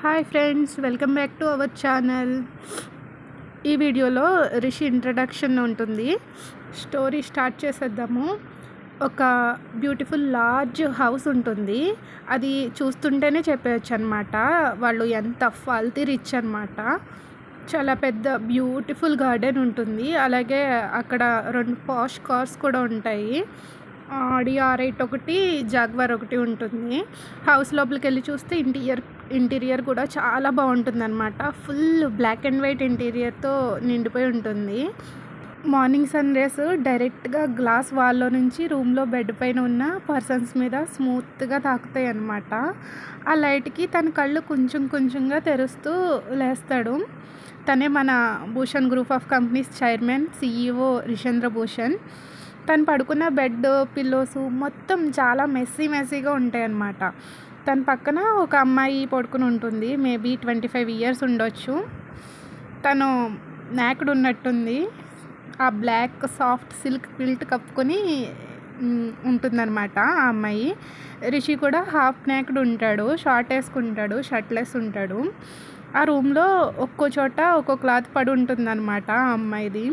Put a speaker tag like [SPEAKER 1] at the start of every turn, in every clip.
[SPEAKER 1] Hi friends, welcome back to our channel. ఈ వీడియోలో Rishi introduction ఉంటుంది. స్టోరీ స్టార్ట్ చేసేద్దాము. ఒక బ్యూటిఫుల్ లార్జ్ హౌస్ ఉంటుంది. అది చూస్తుంటేనే చెప్పేయచ్చు అనమాట, వాళ్ళు ఎంత ఫాల్తీ రిచ్ అనమాట. చాలా పెద్ద బ్యూటిఫుల్ గార్డెన్ ఉంటుంది. అలాగే అక్కడ 2 పాష్ కార్స్ కూడా ఉంటాయి. ఆడి R8 ఒకటి, జాగ్వార్ ఒకటి ఉంటుంది. హౌస్ లోపలికి వెళ్ళి చూస్తే ఇంటీరియర్ కూడా చాలా బాగుంటుందన్నమాట. ఫుల్ బ్లాక్ అండ్ వైట్ ఇంటీరియర్తో నిండిపోయి ఉంటుంది. మార్నింగ్ సన్ రేస్ డైరెక్ట్గా గ్లాస్ వాల్లో నుంచి రూమ్లో బెడ్ పైన ఉన్న పర్సన్స్ మీద స్మూత్గా తాకుతాయి అన్నమాట. ఆ లైట్కి తన కళ్ళు కొంచెం కొంచెంగా తెరుస్తూ లేస్తాడు. తనే మన Bhushan group of companies chairman, CEO Rishendra Bhushan. తను పడుకున్న బెడ్ పిల్లోస్ మొత్తం చాలా మెస్సీగా ఉంటాయి అన్నమాట. తన పక్కన ఒక అమ్మాయి పడుకుని ఉంటుంది. మేబీ 25 ఇయర్స్ ఉండొచ్చు. తను నాకుడు ఉన్నట్టుంది. ఆ బ్లాక్ సాఫ్ట్ సిల్క్ క్విల్ట్ కప్పుకొని ఉంటుందన్నమాట ఆ అమ్మాయి. రిషి కూడా హాఫ్ నాకుడు ఉంటాడు, షార్ట్ వేసుకుంటాడు, షర్ట్లెస్ ఉంటాడు. ఆ రూమ్లో ఒక్కో చోట ఒక్కో క్లాత్ పడి ఉంటుందన్నమాట ఆ అమ్మాయిది.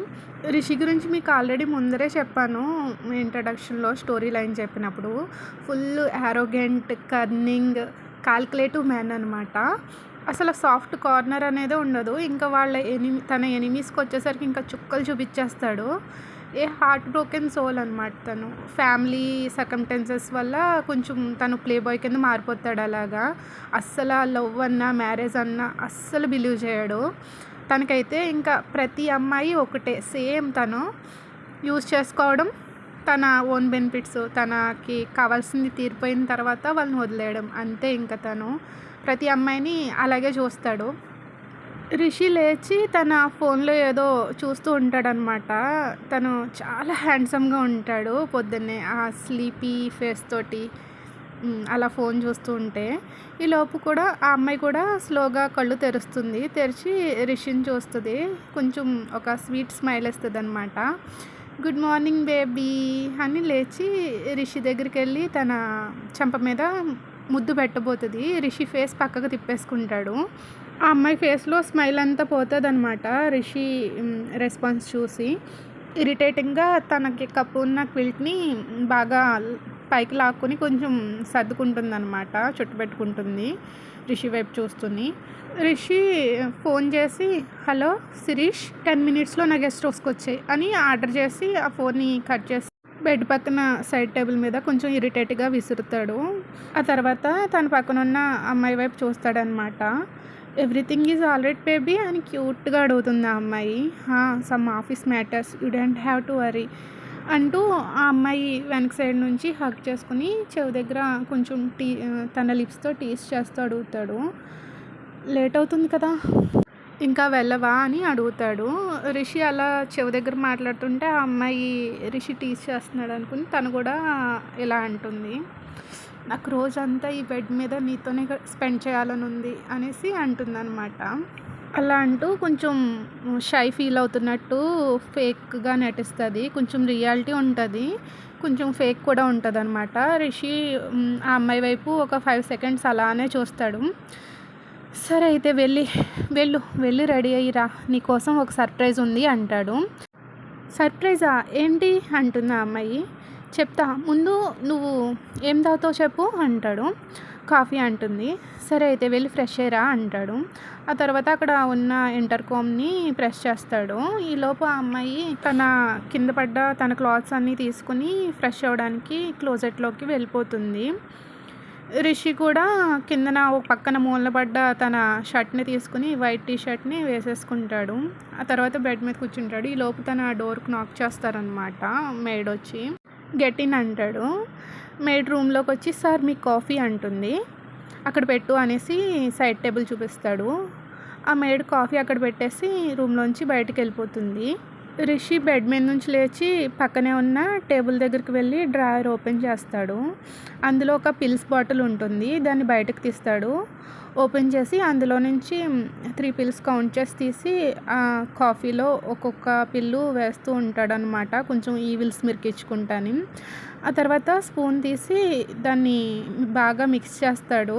[SPEAKER 1] రిషి గురించి మీకు ఆల్రెడీ ముందరే చెప్పాను ఇంట్రడక్షన్లో, స్టోరీ లైన్ చెప్పినప్పుడు. ఫుల్ యారోగెంట్, కర్నింగ్, కాల్కులేటివ్ మ్యాన్ అనమాట. అసలు సాఫ్ట్ కార్నర్ అనేది ఉండదు. ఇంకా తన ఎనిమీస్కి వచ్చేసరికి ఇంకా చుక్కలు చూపించేస్తాడు. హార్ట్ బ్రోకెన్ సోల్ అనమాట తను. ఫ్యామిలీ సర్కమ్స్టెన్సెస్ వల్ల కొంచెం తను ప్లే బాయ్ కింద మారిపోతాడు. అలాగా అస్సలు లవ్ అన్నా మ్యారేజ్ అన్నా అస్సలు బిలీవ్ చేయడు. తనకైతే ఇంకా ప్రతి అమ్మాయి ఒకటే సేమ్. తను యూజ్ చేసుకోవడం, తన ఓన్ బెనిఫిట్స్, తనకి కావాల్సింది తీరిపోయిన తర్వాత వాళ్ళని వదిలేయడం, అంతే. ఇంకా తను ప్రతి అమ్మాయిని అలాగే చూస్తాడు. రిషి లేచి తన ఫోన్లో ఏదో చూస్తూ ఉంటాడనమాట. తను చాలా హ్యాండ్సమ్గా ఉంటాడు పొద్దున్నే, ఆ స్లీపీ ఫేస్ తోటి అలా ఫోన్ చూస్తూ ఉంటే. ఈలోపు కూడా ఆ అమ్మాయి కూడా స్లోగా కళ్ళు తెరుస్తుంది. తెరిచి రిషిని చూస్తుంది. కొంచెం ఒక స్వీట్ స్మైల్ ఇస్తుంది అనమాట. గుడ్ మార్నింగ్ బేబీ అని లేచి రిషి దగ్గరికి వెళ్ళి తన చెంప మీద ముద్దు పెట్టబోతుంది. రిషి ఫేస్ పక్కకు తిప్పేసుకుంటాడు. ఆ అమ్మాయి ఫేస్లో స్మైల్ అంతా పోతుంది అనమాట రిషి రెస్పాన్స్ చూసి. ఇరిటేటింగ్గా తనకి కప్పు ఉన్న క్విల్ట్ని బాగా పైకి లాక్కుని కొంచెం సర్దుకుంటుంది అనమాట, చుట్టుపెట్టుకుంటుంది. రిషి వైపు చూస్తుంది. రిషి ఫోన్ చేసి, హలో శిరీష్, 10 మినిట్స్లో నా గెస్ట్ హౌస్కి వచ్చాయి అని ఆర్డర్ చేసి ఆ ఫోన్ని కట్ చేసి బెడ్ పక్కన సైడ్ టేబుల్ మీద కొంచెం ఇరిటేట్గా విసురుతాడు. ఆ తర్వాత తన పక్కన ఉన్న అమ్మాయి వైపు చూస్తాడనమాట. Everything is all right baby అని క్యూట్గా అడుగుతుంది ఆ అమ్మాయి. Some office matters, you don't have to worry అంటూ ఆ అమ్మాయి వెనక సైడ్ నుంచి హగ్ చేసుకుని చెవి దగ్గర కొంచెం తన లిప్స్తో టీస్ చేస్తూ అడుగుతాడు, లేట్ అవుతుంది కదా, ఇంకా వెళ్ళవా అని అడుగుతాడు. రిషి అలా చెవి దగ్గర మాట్లాడుతుంటే ఆ అమ్మాయి రిషి టీస్ చేస్తున్నాడు అనుకుని తను కూడా ఇలా అంటుంది, నాకు రోజంతా ఈ బెడ్ మీద నీతోనే స్పెండ్ చేయాలని ఉంది అనేసి అంటుందన్నమాట. అలా అంటూ కొంచెం షై ఫీల్ అవుతున్నట్టు ఫేక్గా నటిస్తుంది. కొంచెం రియాలిటీ ఉంటుంది, కొంచెం ఫేక్ కూడా ఉంటుంది అనమాట. రిషి ఆ అమ్మాయి వైపు ఒక 5 సెకండ్స్ అలానే చూస్తాడు. సరే అయితే వెళ్ళి రెడీ అయ్యిరా, నీకోసం ఒక సర్ప్రైజ్ ఉంది అంటాడు. సర్ప్రైజా ఏంటి అంటుంది ఆ అమ్మాయి. చెప్తా, ముందు నువ్వు ఏం తాగుతావు చెప్పు అంటాడు. కాఫీ అంటుంది. సరే అయితే వెళ్ళి ఫ్రెష్ అయ్యరా అంటాడు. ఆ తర్వాత అక్కడ ఉన్న ఇంటర్కామ్ని ప్రెస్ చేస్తాడు. ఈలోపు ఆ అమ్మాయి తన కింద పడ్డ తన క్లాత్స్ అన్నీ తీసుకుని ఫ్రెష్ అవ్వడానికి క్లోజెట్లోకి వెళ్ళిపోతుంది. రిషి కూడా కిందన ఒక పక్కన మూలన పడ్డ తన షర్ట్ని తీసుకుని వైట్ టీషర్ట్ని వేసేసుకుంటాడు. ఆ తర్వాత బెడ్ మీద కూర్చుంటాడు. ఈ లోపు తన డోర్కి నాక్ చేస్తారనమాట. మెయిడ్ వచ్చి గెట్ ఇన్ అంటాడు. మెయిడ్ రూమ్లోకి వచ్చి సార్ మీకు కాఫీ అంటుంది. అక్కడ పెట్టు అనేసి సైడ్ టేబుల్ చూపిస్తాడు. ఆ మెయిడ్ కాఫీ అక్కడ పెట్టేసి రూమ్లోంచి బయటికి వెళ్ళిపోతుంది. రిషి బెడ్ మీద నుంచి లేచి పక్కనే ఉన్న టేబుల్ దగ్గరికి వెళ్ళి డ్రాయర్ ఓపెన్ చేస్తాడు. అందులో ఒక పిల్స్ బాటిల్ ఉంటుంది. దాన్ని బయటకు తీస్తాడు. ఓపెన్ చేసి అందులో నుంచి 3 పిల్స్ కౌంట్ చేసి తీసి ఆ కాఫీలో ఒక్కొక్క పిల్లు వేస్తూ ఉంటాడనమాట, కొంచెం ఈవిల్స్ మిరికించుకుంటాని. ఆ తర్వాత స్పూన్ తీసి దాన్ని బాగా మిక్స్ చేస్తాడు.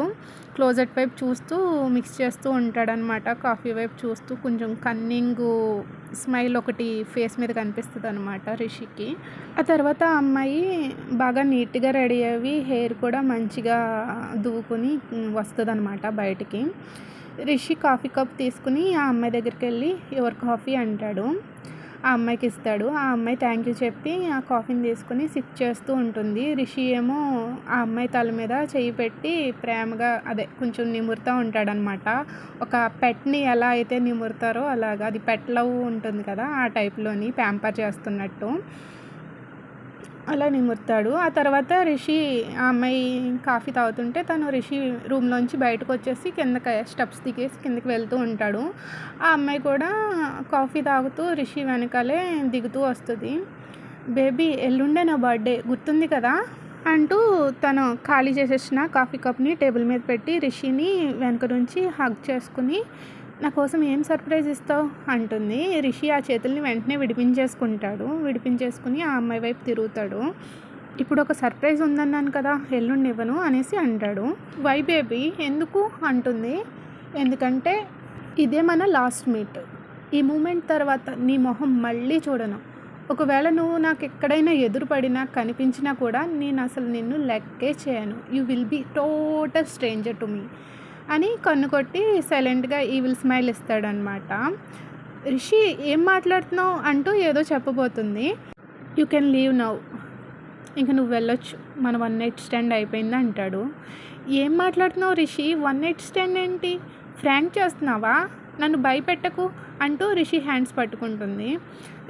[SPEAKER 1] క్లోజెట్ వైపు చూస్తూ మిక్స్ చేస్తూ ఉంటాడనమాట. కాఫీ వైపు చూస్తూ కొంచెం కన్నింగు స్మైల్ ఒకటి ఫేస్ మీద కనిపిస్తుందనమాట రిషికి. ఆ తర్వాత ఆ అమ్మాయి బాగా నీట్‌గా రెడీ అయ్యి హెయిర్ కూడా మంచిగా దువ్వుకొని వస్తదనమాట బయటికి. రిషి కాఫీ కప్ తీసుకుని ఆ అమ్మాయి దగ్గరికెళ్ళి యువర్ కాఫీ అంటాడు. ఆ అమ్మాయికి ఇస్తాడు. ఆ అమ్మాయి థ్యాంక్ యూ చెప్పి ఆ కాఫీని తీసుకొని సిప్ చేస్తూ ఉంటుంది. రిషి ఏమో ఆ అమ్మాయి తల మీద చెయ్యి పెట్టి ప్రేమగా కొంచెం నిమురుతూ ఉంటాడనమాట. ఒక పెట్‌ని ఎలా అయితే నిమురుతారో అలాగా, అది పెట్ లవ్ ఉంటుంది కదా, ఆ టైప్‌లోని ప్యాంపర్ చేస్తున్నట్టు అలా నిమురుతాడు. ఆ తర్వాత రిషి ఆ అమ్మాయి కాఫీ తాగుతుంటే తను రిషి రూమ్‌లోంచి బయటకొచ్చేసి స్టెప్స్ దిగేసి కిందకి వెళ్తూ ఉంటాడు. ఆ అమ్మాయి కూడా కాఫీ తాగుతూ రిషి వెనకాలే దిగుతూ వస్తది. బేబీ ఎల్లుండే నా బర్త్‌డే గుర్తుంది కదా అంటూ తను ఖాళీ చేసేసిన కాఫీ కప్‌ని టేబుల్ మీద పెట్టి రిషిని వెనక నుంచి హగ్ చేసుకుని నా కోసం ఏం సర్ప్రైజ్ ఇస్తావు అంటుంది. రిషి ఆ చేతుల్ని వెంటనే విడిపించేసుకుని ఆ అమ్మాయి వైపు తిరుగుతాడు. ఇప్పుడు ఒక సర్ప్రైజ్ ఉందన్నాను కదా, ఎల్లుండి ఇవ్వను అనేసి అంటాడు. వై బేబీ ఎందుకు అంటుంది. ఎందుకంటే ఇదే మన లాస్ట్ మీట్. ఈ మూమెంట్ తర్వాత నీ మొహం మళ్ళీ చూడను. ఒకవేళ నువ్వు నాకు ఎక్కడైనా ఎదురుపడినా కనిపించినా కూడా నేను అసలు నిన్ను లెక్కే చేయను. You will be total stranger to me అని కన్ను కొట్టి సైలెంట్గా ఈవిల్ స్మైల్ ఇస్తాడనమాట. రిషి ఏం మాట్లాడుతున్నావు అంటూ ఏదో చెప్పబోతుంది. యూ కెన్ లీవ్ నౌ, ఇంక నువ్వు వెళ్ళొచ్చు, మన 1 నైట్ స్టాండ్ అయిపోయింది అంటాడు. ఏం మాట్లాడుతున్నావు రిషి, 1 నైట్ స్టాండ్ ఏంటి, ఫ్రాంక్ చేస్తున్నావా, నన్ను భయపెట్టకు అంటూ రిషి హ్యాండ్స్ పట్టుకుంటుంది.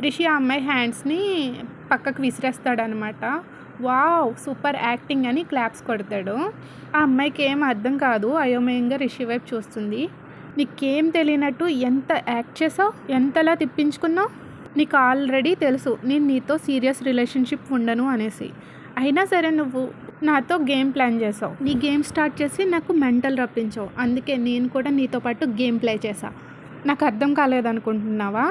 [SPEAKER 1] రిషి ఆ అమ్మాయి హ్యాండ్స్ని పక్కకు విసిరేస్తాడనమాట. వావ్ సూపర్ యాక్టింగ్ అని క్లాప్స్ కొడతాడు. ఆ అమ్మాయికి ఏం అర్థం కాదు, అయోమయంగా రిషి వైపు చూస్తుంది. నీకేం తెలియనట్టు ఎంత యాక్ట్ చేసావు, ఎంతలా తిప్పించుకున్నావు, నీకు ఆల్రెడీ తెలుసు నేను నీతో సీరియస్ రిలేషన్షిప్ ఉండను అనేసి. అయినా సరే నువ్వు నాతో గేమ్ ప్లాన్ చేసావు. నీ గేమ్ స్టార్ట్ చేసి నాకు మెంటల్ రప్పించావు. అందుకే నేను కూడా నీతో పాటు గేమ్ ప్లే చేశా. నాకు అర్థం కాలేదనుకుంటున్నావా?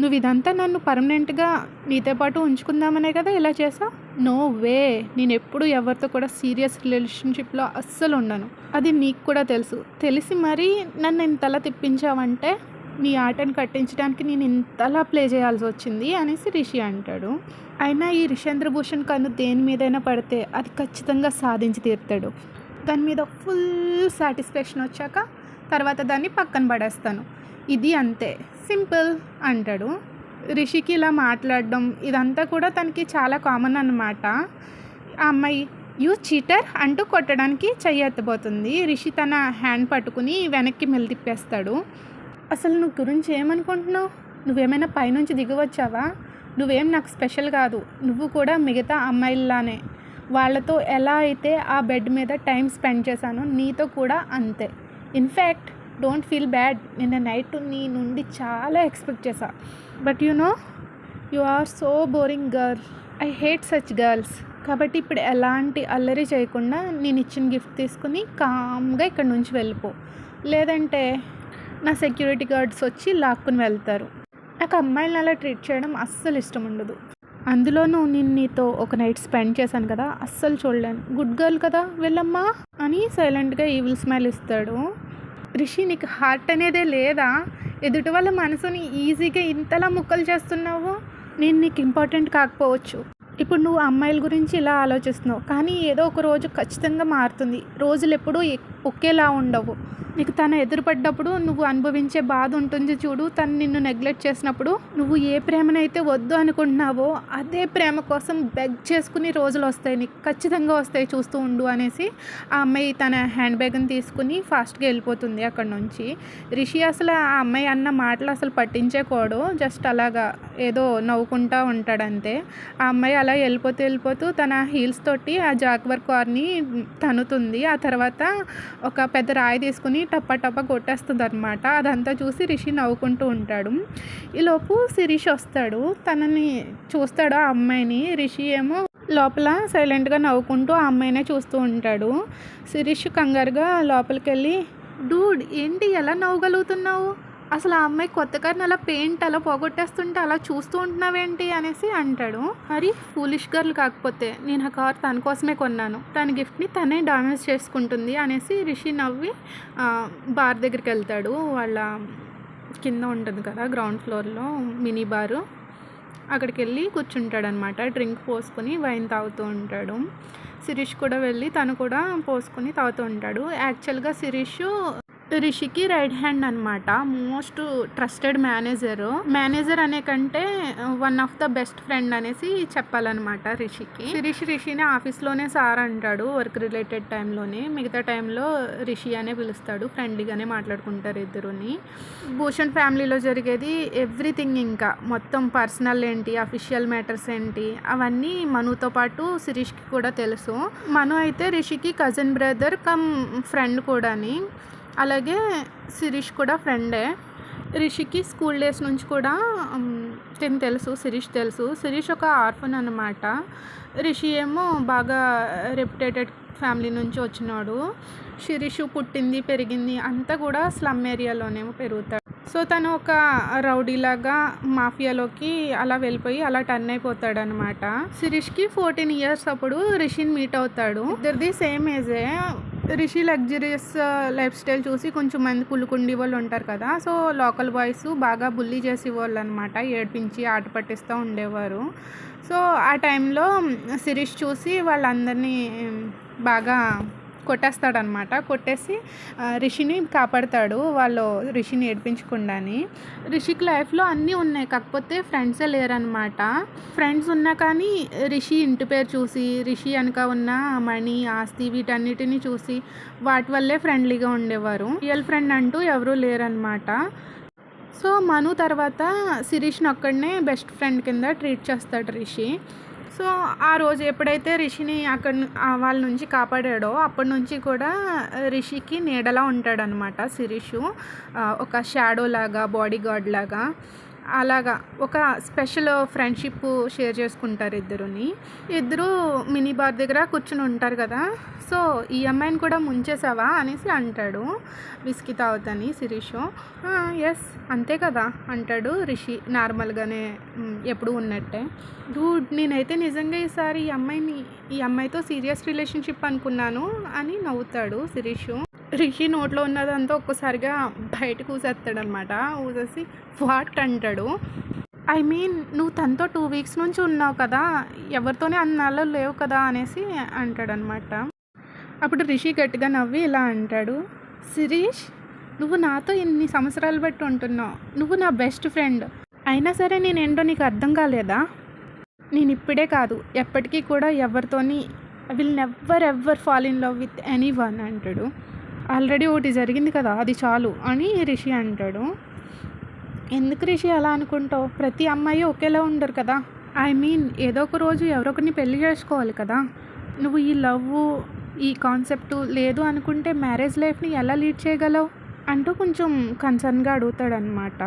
[SPEAKER 1] నువ్వు ఇదంతా నన్ను పర్మనెంట్గా నీతో పాటు ఉంచుకుందామనే కదా ఇలా చేసావు. నో వే, నేను ఎప్పుడు ఎవరితో కూడా సీరియస్ రిలేషన్షిప్లో అస్సలు ఉండను. అది నీకు కూడా తెలుసు. తెలిసి మరీ నన్ను ఇంతలా తిప్పించావంటే నీ ఆటను కట్టించడానికి నేను ఇంతలా ప్లే చేయాల్సి వచ్చింది అనేసి రిషి అంటాడు. అయినా ఈ రిషేంద్రభూషణ్ కన్ను దేని మీదైనా పడితే అది ఖచ్చితంగా సాధించి తీరుతాడు. దాని మీద ఫుల్ సాటిస్ఫాక్షన్ వచ్చాక తర్వాత దాన్ని పక్కన పడేస్తాను. ఇది అంతే సింపుల్ అంటాడు. రిషికి ఇలా మాట్లాడడం ఇదంతా కూడా తనకి చాలా కామన్ అన్నమాట. ఆ అమ్మాయి యూ చీటర్ అంటూ కొట్టడానికి చెయ్యి ఎత్తబోతుంది. రిషి తన హ్యాండ్ పట్టుకుని వెనక్కి మెలితిప్పేస్తాడు. అసలు నువ్వు గురించి ఏమనుకుంటున్నావు, నువ్వేమైనా పైనుంచి దిగివచ్చావా, నువ్వేం నాకు స్పెషల్ కాదు, నువ్వు కూడా మిగతా అమ్మాయిల్లానే. వాళ్ళతో ఎలా అయితే ఆ బెడ్ మీద టైం స్పెండ్ చేశానో నీతో కూడా అంతే. ఇన్ఫ్యాక్ట్ డోంట్ ఫీల్ బ్యాడ్, నిన్న నైట్ నీ నుండి చాలా ఎక్స్పెక్ట్ చేశా. But you are so boring girl, I hate such girls. కాబట్టి ఇప్పుడు ఎలాంటి అల్లరి చేయకుండా నేను ఇచ్చిన గిఫ్ట్ తీసుకుని కామ్గా ఇక్కడ నుంచి వెళ్ళిపో, లేదంటే నా సెక్యూరిటీ గార్డ్స్ వచ్చి లాక్కుని వెళ్తారు. నాకు అమ్మాయిలను అలా ట్రీట్ చేయడం అస్సలు ఇష్టం ఉండదు. అందులోనూ నేను నీతో ఒక నైట్ స్పెండ్ చేశాను కదా, అస్సలు చూడలేను. గుడ్ గర్ల్ కదా, వెళ్ళమ్మా అని సైలెంట్గా ఈవిల్ స్మైల్ ఇస్తాడు. రిషి నీకు హార్ట్ అనేదే లేదా, ఎదుటి వాళ్ళ మనసుని ఈజీగా ఇంతలా ముక్కలు చేస్తున్నావు. నేను నీకు ఇంపార్టెంట్ కాకపోవచ్చు, ఇప్పుడు నువ్వు అమ్మాయిల గురించి ఇలా ఆలోచిస్తున్నావు, కానీ ఏదో ఒక రోజు ఖచ్చితంగా మారుతుంది. రోజులు ఎప్పుడూ ఒకేలా ఉండవు. నీకు తను ఎదురుపడ్డప్పుడు నువ్వు అనుభవించే బాధ ఉంటుంది చూడు, తను నిన్ను నెగ్లెక్ట్ చేసినప్పుడు నువ్వు ఏ ప్రేమనైతే వద్దు అనుకుంటున్నావో అదే ప్రేమ కోసం బెగ్ చేసుకుని రోజులు వస్తాయి, నీకు ఖచ్చితంగా వస్తాయి, చూస్తూ ఉండు అనేసి ఆ అమ్మాయి తన హ్యాండ్ బ్యాగ్ని తీసుకుని ఫాస్ట్గా వెళ్ళిపోతుంది అక్కడ నుంచి. రిషి అసలు ఆ అమ్మాయి అన్న మాటలు అసలు పట్టించేకోడు, జస్ట్ అలాగా ఏదో నవ్వుకుంటూ ఉంటాడంతే. ఆ అమ్మాయి అలా వెళ్ళిపోతూ తన హీల్స్ తోటి ఆ జాగ్వర్ కార్ని తన్నుతుంది. ఆ తర్వాత ఒక పెద్ద రాయి తీసుకుని టప్ప కొట్టేస్తుంది అనమాట. అదంతా చూసి రిషి నవ్వుకుంటూ ఉంటాడు. ఈలోపు శిరీష్ వస్తాడు, తనని చూస్తాడు ఆ అమ్మాయిని. రిషి ఏమో లోపల సైలెంట్గా నవ్వుకుంటూ ఆ అమ్మాయినే చూస్తూ ఉంటాడు. శిరీష్ కంగారుగా లోపలికి వెళ్ళి, డూడ్ ఏంటి ఎలా నవ్వగలుగుతున్నావు, అసలు ఆ అమ్మాయి కొత్త కార్ని అలా పెయింట్ అలా పోగొట్టేస్తుంటే అలా చూస్తూ ఉంటున్నావేంటి అనేసి అంటాడు. మరి ఫూలిష్ గర్ల్ కాకపోతే నేను ఆ కార్ తన కోసమే కొన్నాను, తన గిఫ్ట్ని తనే డామేజ్ చేసుకుంటుంది అనేసి రిషి నవ్వి బార్ దగ్గరికి వెళ్తాడు. వాళ్ళ కింద ఉంటుంది కదా గ్రౌండ్ ఫ్లోర్లో మినీ బారు, అక్కడికి వెళ్ళి కూర్చుంటాడనమాట. డ్రింక్ పోసుకొని వైన్ తాగుతూ ఉంటాడు. శిరీష్ కూడా వెళ్ళి తను కూడా పోసుకొని తాగుతూ ఉంటాడు. యాక్చువల్గా శిరీష్ రిషికి రైట్ హ్యాండ్ అనమాట, మోస్ట్ ట్రస్టెడ్ మేనేజర్ అనే కంటే one of the best friend అనేసి చెప్పాలన్నమాట రిషికి. రిషిని ఆఫీస్లోనే సార్ అంటాడు వర్క్ రిలేటెడ్ టైంలోనే, మిగతా టైంలో రిషి అనే పిలుస్తాడు. ఫ్రెండ్లీగానే మాట్లాడుకుంటారు ఇద్దరుని. భూషణ్ ఫ్యామిలీలో జరిగేది ఎవ్రీథింగ్, ఇంకా మొత్తం పర్సనల్ ఏంటి అఫీషియల్ మ్యాటర్స్ ఏంటి అవన్నీ మనుతో పాటు శిరీష్కి కూడా తెలుసు. మను అయితే రిషికి కజిన్ బ్రదర్ కమ్ ఫ్రెండ్ కూడాని, అలాగే శిరీష్ కూడా ఫ్రెండే. రిషికి స్కూల్ డేస్ నుంచి కూడా తిని తెలుసు, శిరీష్ తెలుసు. శిరీష్ ఒక ఆర్ఫన్ అనమాట. రిషి ఏమో బాగా రెప్యుటేటెడ్ ఫ్యామిలీ నుంచి వచ్చినాడు. శిరీష్ పుట్టింది పెరిగింది అంతా కూడా స్లమ్ ఏరియాలోనే పెరుగుతాడు. సో తను ఒక రౌడీలాగా మాఫియాలోకి అలా వెళ్ళిపోయి అలా టర్న్ అయిపోతాడు అనమాట. శిరీష్కి 14 years అప్పుడు రిషిని మీట్ అవుతాడు. ఇద్దరిది సేమ్ ఏజే. రిషి లగ్జరియస్ లైఫ్ స్టైల్ చూసి కొంచెం మంది కుళ్ళుకుండి వాళ్ళు ఉంటారు కదా, సో లోకల్ బాయ్స్ బాగా బుల్లీ చేసేవాళ్ళు అనమాట, ఏడిపించి ఆట పట్టిస్తూ ఉండేవారు. సో ఆ టైంలో శిరీష్ చూసి వాళ్ళందరినీ బాగా కొట్టేస్తాడనమాట. కొట్టేసి రిషిని కాపాడతాడు, వాళ్ళు రిషిని ఏడిపించకుండాని. రిషికి లైఫ్లో అన్నీ ఉన్నాయి, కాకపోతే ఫ్రెండ్సే లేరనమాట. ఫ్రెండ్స్ ఉన్నా కానీ రిషి ఇంటి పేరు చూసి, రిషి వెనక ఉన్న మనీ ఆస్తి వీటన్నిటిని చూసి వాటి వల్లే ఫ్రెండ్లీగా ఉండేవారు. రియల్ ఫ్రెండ్ అంటూ ఎవరూ లేరనమాట. సో మను తర్వాత శిరీష్ని ఒక్కడనే బెస్ట్ ఫ్రెండ్ కింద ట్రీట్ చేస్తాడు రిషి. సో ఆ రోజు ఎప్పుడైతే రిషిని వాళ్ళ నుంచి కాపాడాడో అప్పటి నుంచి కూడా రిషికి నీడలా ఉంటాడనమాట శిరీష్. ఒక షాడో లాగా, బాడీ గార్డ్ లాగా, అలాగా ఒక స్పెషల్ ఫ్రెండ్షిప్ షేర్ చేసుకుంటారు ఇద్దరు మినీ బార్ దగ్గర కూర్చుని ఉంటారు కదా. సో ఈ అమ్మాయిని కూడా ముంచేసావా అనేసి అంటాడు విస్కీ తాగుతాని శిరీష్. ఎస్ అంతే కదా అంటాడు రిషి నార్మల్గానే ఎప్పుడు ఉన్నట్టే. డూడ్ నేనైతే నిజంగా ఈసారి ఈ అమ్మాయితో సీరియస్ రిలేషన్షిప్ అనుకున్నాను అని నవ్వుతాడు శిరీష్. రిషి నోట్లో ఉన్నదంతా ఒక్కసారిగా బయటకు ఊసేస్తాడనమాట. ఊసేసి వాట్ అంటాడు. ఐ మీన్ నువ్వు తనతో 2 weeks నుంచి ఉన్నావు కదా, ఎవరితోనే అన్నాళ్ళు లేవు కదా అనేసి అంటాడనమాట. అప్పుడు రిషి గట్టిగా నవ్వి ఇలా అంటాడు, శిరీష్ నువ్వు నాతో ఇన్ని సంవత్సరాలు బట్టి ఉంటున్నావు, నువ్వు నా బెస్ట్ ఫ్రెండ్, అయినా సరే నేనేంటో నీకు అర్థం కాలేదా? నేను ఇప్పుడే కాదు ఎప్పటికీ కూడా ఎవరితోని I will never ever fall in love with anyone అంటాడు. ఆల్రెడీ ఒకటి జరిగింది కదా అది చాలు అని రిషి అంటాడు. ఎందుకు రిషి అలా అనుకుంటావు? ప్రతి అమ్మాయి ఒకేలా ఉండరు కదా. ఐ మీన్ ఏదో ఒక రోజు ఎవరొకరిని పెళ్లి చేసుకోవాలి కదా. నువ్వు ఈ లవ్ ఈ కాన్సెప్ట్ లేదు అనుకుంటే మ్యారేజ్ లైఫ్ని ఎలా లీడ్ చేయగలవు అంటూ కొంచెం కన్సర్న్గా అడుగుతాడనమాట.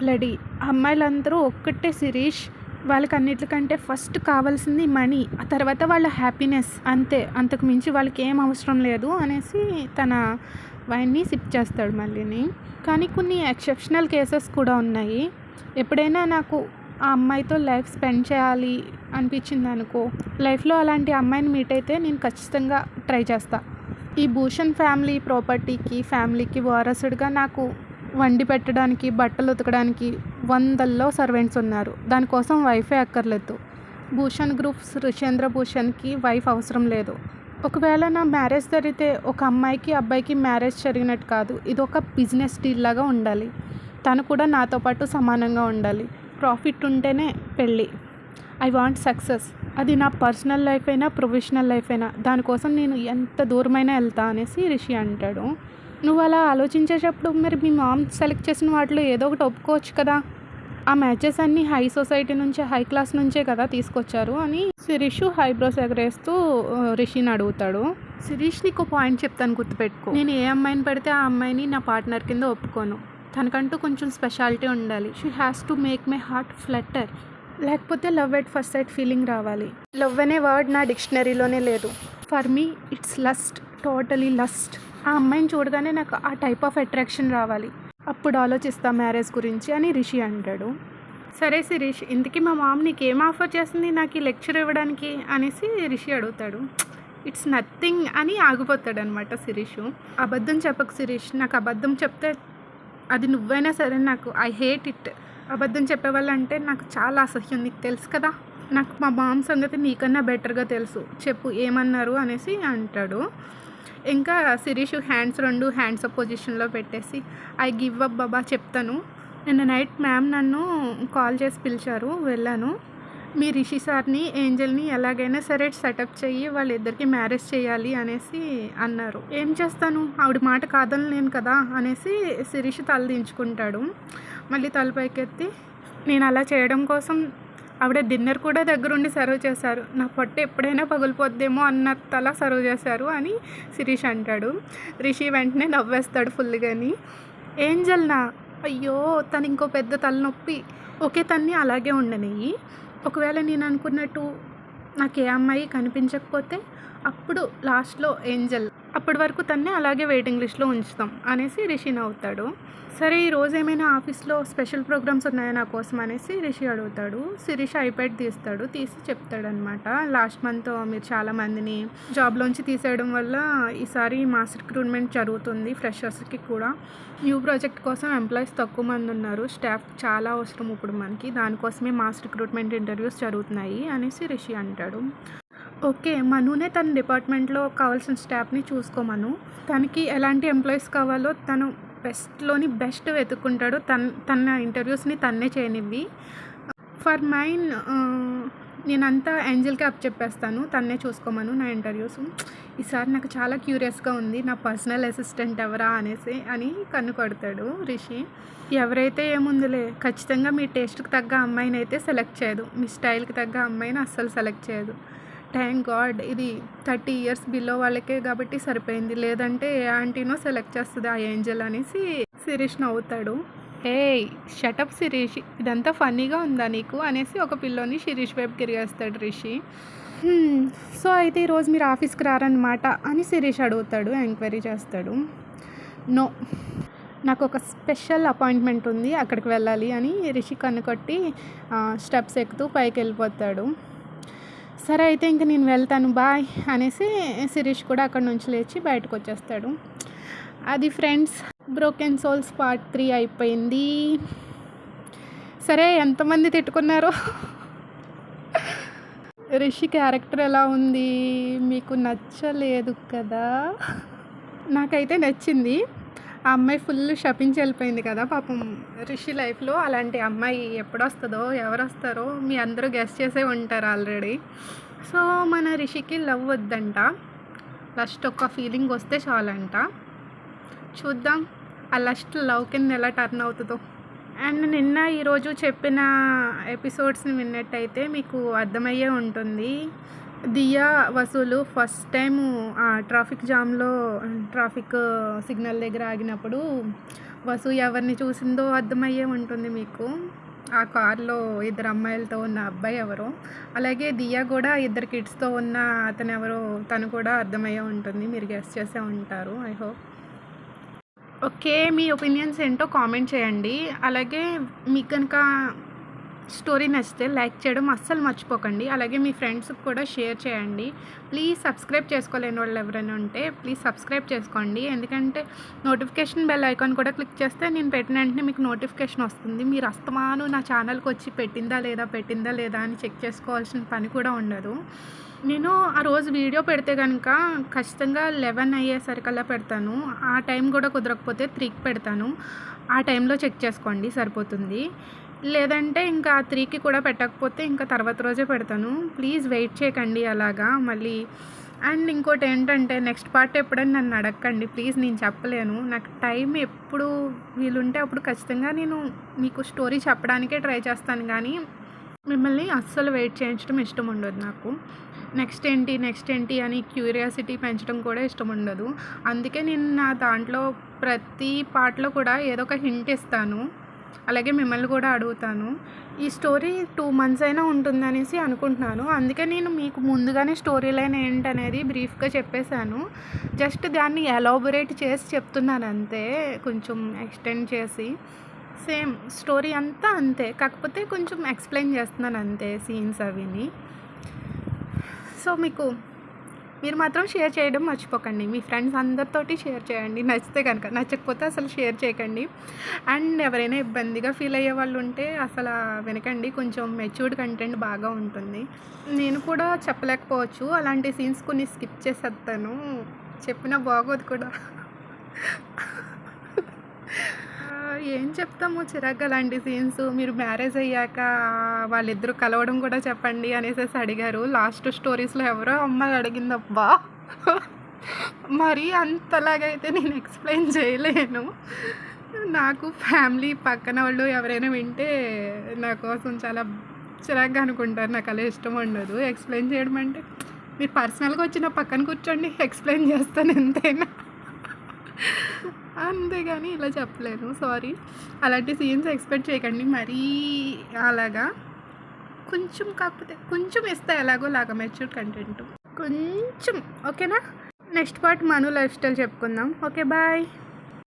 [SPEAKER 1] బ్లడీ అమ్మాయిలందరూ ఒక్కటే శిరీష్, వాళ్ళకి అన్నిటికంటే ఫస్ట్ కావాల్సింది మనీ, ఆ తర్వాత వాళ్ళ హ్యాపీనెస్, అంతే, అంతకు మించి వాళ్ళకి ఏం అవసరం లేదు అనేసి తన వైన్ని సిప్ చేస్తాడు మళ్ళీని. కానీ కొన్ని ఎక్సెప్షనల్ కేసెస్ కూడా ఉన్నాయి. ఎప్పుడైనా నాకు ఆ అమ్మాయితో లైఫ్ స్పెండ్ చేయాలి అనిపించింది అనుకో, లైఫ్లో అలాంటి అమ్మాయిని మీట్ అయితే నేను ఖచ్చితంగా ట్రై చేస్తా. ఈ భూషణ్ ఫ్యామిలీ ప్రాపర్టీకి ఫ్యామిలీకి వారసుడిగా నాకు వండి పెట్టడానికి బట్టలు ఉతకడానికి 100 సర్వెంట్స్ ఉన్నారు, దానికోసం వైఫే అక్కర్లేదు. భూషణ్ గ్రూప్స్ రిషేంద్ర భూషణ్కి వైఫ్ అవసరం లేదు. ఒకవేళ నా మ్యారేజ్ జరిగితే ఒక అమ్మాయికి అబ్బాయికి మ్యారేజ్ జరిగినట్టు కాదు, ఇది ఒక బిజినెస్ డీల్ లాగా ఉండాలి. తను కూడా నాతో పాటు సమానంగా ఉండాలి. ప్రాఫిట్ ఉంటేనే పెళ్ళి. ఐ వాంట్ సక్సెస్, అది నా పర్సనల్ లైఫ్ అయినా ప్రొఫెషనల్ లైఫ్ అయినా, దానికోసం నేను ఎంత దూరమైనా వెళ్తా అనేసి రిషి అంటాడు. నువ్వు అలా ఆలోచించేటప్పుడు మరి మీ మామ్ సెలెక్ట్ చేసిన వాటిలో ఏదో ఒకటి ఒప్పుకోవచ్చు కదా, ఆ మ్యాచెస్ అన్నీ హై సొసైటీ నుంచే హై క్లాస్ నుంచే కదా తీసుకొచ్చారు అని శిరీష్ హైబ్రోస్ ఎగరేస్తూ రిషిని అడుగుతాడు. శిరీష్ నీకు పాయింట్ చెప్తాను గుర్తుపెట్టుకో, నేను ఏ అమ్మాయిని పడితే ఆ అమ్మాయిని నా పార్ట్నర్ కింద ఒప్పుకోను. తనకంటూ కొంచెం స్పెషాలిటీ ఉండాలి. She has to make my heart flutter, లేకపోతే love at first sight feeling రావాలి. లవ్ అనే వర్డ్ నా డిక్షనరీలోనే లేదు. For me it's lust, totally lust. ఆ అమ్మాయిని చూడగానే నాకు ఆ టైప్ ఆఫ్ అట్రాక్షన్ రావాలి. అప్పుడు ఆలోచిస్తా మ్యారేజ్ గురించి అని రిషి అంటాడు. సరే శిరీష్, ఇంతకీ మా మామ్ నీకేం ఆఫర్ చేస్తుంది నాకు ఈ లెక్చర్ ఇవ్వడానికి అనేసి రిషి అడుగుతాడు. ఇట్స్ నథింగ్ అని ఆగిపోతాడనమాట శిరీషు. అబద్ధం చెప్పకు శిరీష్, నాకు అబద్ధం చెప్తే అది నువ్వైనా సరే నాకు ఐ హేట్ ఇట్. అబద్ధం చెప్పేవాళ్ళంటే నాకు చాలా అసహ్యం, నీకు తెలుసు కదా. నాకు మా మామ్ సంగతి నీకన్నా బెటర్గా తెలుసు, చెప్పు ఏమన్నారు అనేసి అంటాడు. ఇంకా శిరీష్ హ్యాండ్స్ అప్ పొజిషన్లో పెట్టేసి ఐ గివ్ అప్ బాబా, చెప్తాను. నిన్న నైట్ మ్యామ్ నన్ను కాల్ చేసి పిలిచారు, వెళ్ళాను. మీ రిషి సార్ని ఏంజల్ని ఎలాగైనా సరే సెటప్ చెయ్యి, వాళ్ళిద్దరికి మ్యారేజ్ చేయాలి అనేసి అన్నారు. ఏం చేస్తాను, ఆవిడ మాట కాదనలేను కదా అనేసి శిరీష్ తల దించుకుంటాడు. మళ్ళీ తలపైకెత్తి నేను అలా చేయడం కోసం ఆవిడ డిన్నర్ కూడా దగ్గరుండి సర్వ్ చేశారు, నా పొట్ట ఎప్పుడైనా పగిలిపోద్దేమో అన్నలా సర్వ్ చేశారు అని శిరీష్ అంటాడు. రిషి వెంటనే నవ్వేస్తాడు ఫుల్గాని. ఏంజల్నా, అయ్యో తను ఇంకో పెద్ద తలనొప్పి. ఓకే, తన్ని అలాగే ఉండనియ్యి. ఒకవేళ నేను అనుకున్నట్టు నాకు ఏ అమ్మాయి కనిపించకపోతే అప్పుడు లాస్ట్లో ఏంజల్, అప్పటి వరకు తన్నే అలాగే వెయిటింగ్ లిస్ట్లో ఉంచుతాం అనేసి రిషి నవ్వుతాడు. సరే ఈరోజు ఏమైనా ఆఫీస్లో స్పెషల్ ప్రోగ్రామ్స్ ఉన్నాయా నా కోసం అనేసి రిషి అడుగుతాడు. శిరీష్ ఐప్యాడ్ తీసి చెప్తాడనమాట. లాస్ట్ మంత్ మీరు చాలామందిని జాబ్లోంచి తీసేయడం వల్ల ఈసారి మాస్ రిక్రూట్మెంట్ జరుగుతుంది, ఫ్రెషర్స్కి కూడా. న్యూ ప్రాజెక్ట్ కోసం ఎంప్లాయీస్ తక్కువ మంది ఉన్నారు, స్టాఫ్ చాలా అవసరం ఇప్పుడు మనకి, దానికోసమే మాస్ రిక్రూట్మెంట్ ఇంటర్వ్యూస్ జరుగుతున్నాయి అనేసి రిషి అంటాడు. ఓకే, మనునే తన డిపార్ట్మెంట్లో కావాల్సిన స్టాఫ్ని చూసుకోమను, తనకి ఎలాంటి ఎంప్లాయీస్ కావాలో తను బెస్ట్లోని బెస్ట్ వెతుక్కుంటాడు, తన ఇంటర్వ్యూస్ని తన్నే చేయనివ్వి. ఫర్ మైన్ నేనంతా ఏంజల్కి అప్ చెప్పేస్తాను, తన్నే చూసుకోమను నా ఇంటర్వ్యూస్. ఈసారి నాకు చాలా క్యూరియస్గా ఉంది, నా పర్సనల్ అసిస్టెంట్ ఎవరా అనేసి అని కన్ను కొడతాడు రిషి. ఎవరైతే ఏముందిలే, ఖచ్చితంగా మీ టేస్ట్కి తగ్గ అమ్మాయిని అయితే సెలెక్ట్ చేయదు, మీ స్టైల్కి తగ్గ అమ్మాయిని అస్సలు సెలెక్ట్ చేయదు. థ్యాంక్ గాడ్ ఇది 30 years బిలో వాళ్ళకే కాబట్టి సరిపోయింది, లేదంటే ఏ ఆంటీనో సెలెక్ట్ చేస్తుంది ఆ ఏంజల్ అనేసి శిరీష్ నవ్వుతాడు. హే షటప్ శిరీష్, ఇదంతా ఫన్నీగా ఉందా నీకు అనేసి ఒక పిల్లోని శిరీష్ వైపు తిరిగేస్తాడు రిషి. సో అయితే ఈరోజు మీరు ఆఫీస్కి రారన్నమాట అని శిరీష్ అడుగుతాడు, ఎంక్వైరీ చేస్తాడు. నో, నాకు ఒక స్పెషల్ అపాయింట్మెంట్ ఉంది, అక్కడికి వెళ్ళాలి అని రిషి కన్నుకొట్టి స్టెప్స్ ఎక్కుతూ పైకి వెళ్ళిపోతాడు. సరే అయితే ఇంక నేను వెళ్తాను, బాయ్ అనేసి శిరీష్ కూడా అక్కడ నుంచి లేచి బయటకు వచ్చేస్తాడు. అది ఫ్రెండ్స్, బ్రోకెన్ సోల్స్ పార్ట్ 3 అయిపోయింది. సరే, ఎంతమంది తిట్టుకున్నారో. రిషి క్యారెక్టర్ ఎలా ఉంది, మీకు నచ్చలేదు కదా? నాకైతే నచ్చింది. ఆ అమ్మాయి ఫుల్ షపించి వెళ్ళిపోయింది కదా పాపం రిషి లైఫ్లో. అలాంటి అమ్మాయి ఎప్పుడు వస్తుందో, ఎవరు వస్తారో మీ అందరూ గెస్ చేసే ఉంటారు ఆల్రెడీ. సో మన రిషికి లవ్ వద్దంట, లస్ట్ ఒక ఫీలింగ్ వస్తే చాలంట. చూద్దాం ఆ లస్ట్ లవ్ కింద ఎలా టర్న్ అవుతుందో. అండ్ నిన్న ఈరోజు చెప్పిన ఎపిసోడ్స్ని విన్నట్టయితే మీకు అర్థమయ్యే ఉంటుంది. దియా వసూలు ఫస్ట్ టైం ట్రాఫిక్ జామ్లో ట్రాఫిక్ సిగ్నల్ దగ్గర ఆగినప్పుడు వసు ఎవరిని చూసిందో అర్థమయ్యే ఉంటుంది మీకు. ఆ కార్లో 2 అమ్మాయిలతో ఉన్న అబ్బాయి ఎవరో, అలాగే దియా కూడా 2 కిడ్స్తో ఉన్న అతను ఎవరో, తను కూడా అర్థమయ్యే ఉంటుంది, మీరు గెస్ చేసే ఉంటారు I hope. Okay, me opinions ఏంటో కామెంట్ చేయండి. అలాగే మీకు కనుక స్టోరీ నచ్చితే లైక్ చేయడం అస్సలు మర్చిపోకండి. అలాగే మీ ఫ్రెండ్స్కి కూడా షేర్ చేయండి. ప్లీజ్ సబ్స్క్రైబ్ చేసుకోలేని వాళ్ళు ఎవరైనా ఉంటే ప్లీజ్ సబ్స్క్రైబ్ చేసుకోండి, ఎందుకంటే నోటిఫికేషన్ బెల్ ఐకాన్ కూడా క్లిక్ చేస్తే నేను పెట్టిన వెంటనే మీకు నోటిఫికేషన్ వస్తుంది. మీరు అస్తమాను నా ఛానల్కి వచ్చి పెట్టిందా లేదా అని చెక్ చేసుకోవాల్సిన పని కూడా ఉండదు. నేను ఆ రోజు వీడియో పెడితే కనుక ఖచ్చితంగా 11 అయ్యేసరికల్లా పెడతాను. ఆ టైం కూడా కుదరకపోతే 3కి పెడతాను. ఆ టైంలో చెక్ చేసుకోండి సరిపోతుంది. లేదంటే ఇంకా 3కి కూడా పెట్టకపోతే ఇంకా తర్వాత రోజే పెడతాను. ప్లీజ్ వెయిట్ చేయకండి అలాగా మళ్ళీ. అండ్ ఇంకోటి ఏంటంటే నెక్స్ట్ పార్ట్ ఎప్పుడని నన్ను అడగకండి ప్లీజ్, నేను చెప్పలేను. నాకు టైం ఎప్పుడు వీలుంటే అప్పుడు ఖచ్చితంగా నేను మీకు స్టోరీ చెప్పడానికే ట్రై చేస్తాను, కానీ మిమ్మల్ని అస్సలు వెయిట్ చేయించడం ఇష్టం ఉండదు నాకు. నెక్స్ట్ ఏంటి అని క్యూరియాసిటీ పెంచడం కూడా ఇష్టం ఉండదు. అందుకే నేను నా దాంట్లో ప్రతి పార్ట్లో కూడా ఏదో ఒక హింట్ ఇస్తాను. అలాగే మిమ్మల్ని కూడా అడుగుతాను. ఈ స్టోరీ 2 మంత్స్ అయినా ఉంటుందనేసి అనుకుంటున్నాను. అందుకే నేను మీకు ముందుగానే స్టోరీ లైన్ ఏంటనేది బ్రీఫ్‌గా చెప్పేసాను. జస్ట్ దాన్ని ఎలాబొరేట్ చేసి చెప్తున్నాను అంతే. కొంచెం ఎక్స్‌టెండ్ చేసి. సేమ్ స్టోరీ అంతా అంతే. కాకపోతే కొంచెం ఎక్స్‌ప్లెయిన్ చేస్తున్నాను అంతే సీన్స్ అవిని. సో మీరు మాత్రం షేర్ చేయడం మర్చిపోకండి. మీ ఫ్రెండ్స్ అందరితోటి షేర్ చేయండి నచ్చితే కనుక. నచ్చకపోతే అసలు షేర్ చేయకండి. అండ్ ఎవరైనా ఇబ్బందిగా ఫీల్ అయ్యే వాళ్ళు ఉంటే అసలు వినకండి. కొంచెం మెచ్యూర్డ్ కంటెంట్ బాగా ఉంటుంది. నేను కూడా చెప్పలేకపోవచ్చు. అలాంటి సీన్స్ కొన్ని స్కిప్ చేసేస్తాను. చెప్పినా బాగోదు కూడా. ఏం చెప్తాము చిరాగ్గా అలాంటి సీన్స్. మీరు మ్యారేజ్ అయ్యాక వాళ్ళిద్దరూ కలవడం కూడా చెప్పండి అనేసేసి అడిగారు. లాస్ట్ స్టోరీస్‌లో ఎవరో అమ్మాయి అడిగిందబ్బా! మరీ అంతలాగా అయితే నేను ఎక్స్‌ప్లెయిన్ చేయలేను. నాకు ఫ్యామిలీ పక్కన వాళ్ళు ఎవరైనా వింటే నా కోసం చాలా చిరాగ్గా అనుకుంటారు. నాకు అలా ఇష్టం ఉండదు. ఎక్స్‌ప్లెయిన్ చేయడం అంటే మీరు పర్సనల్‌గా వచ్చి నా పక్కన కూర్చోండి ఎక్స్‌ప్లెయిన్ చేస్తాను ఎంతైనా. అంతేగాని ఇలా చెప్పలేను. సారీ. అలాంటి సీన్స్ ఎక్స్‌పెక్ట్ చేయకండి. మరీ అలాగా కొంచెం కాకపోతే కొంచెం ఇస్తా ఎలాగోలాగా మెచ్యూర్డ్ కంటెంట్. కొంచెం ఓకేనా? నెక్స్ట్ పార్ట్ మను లైఫ్ స్టైల్ చెప్పుకుందాం. Okay bye.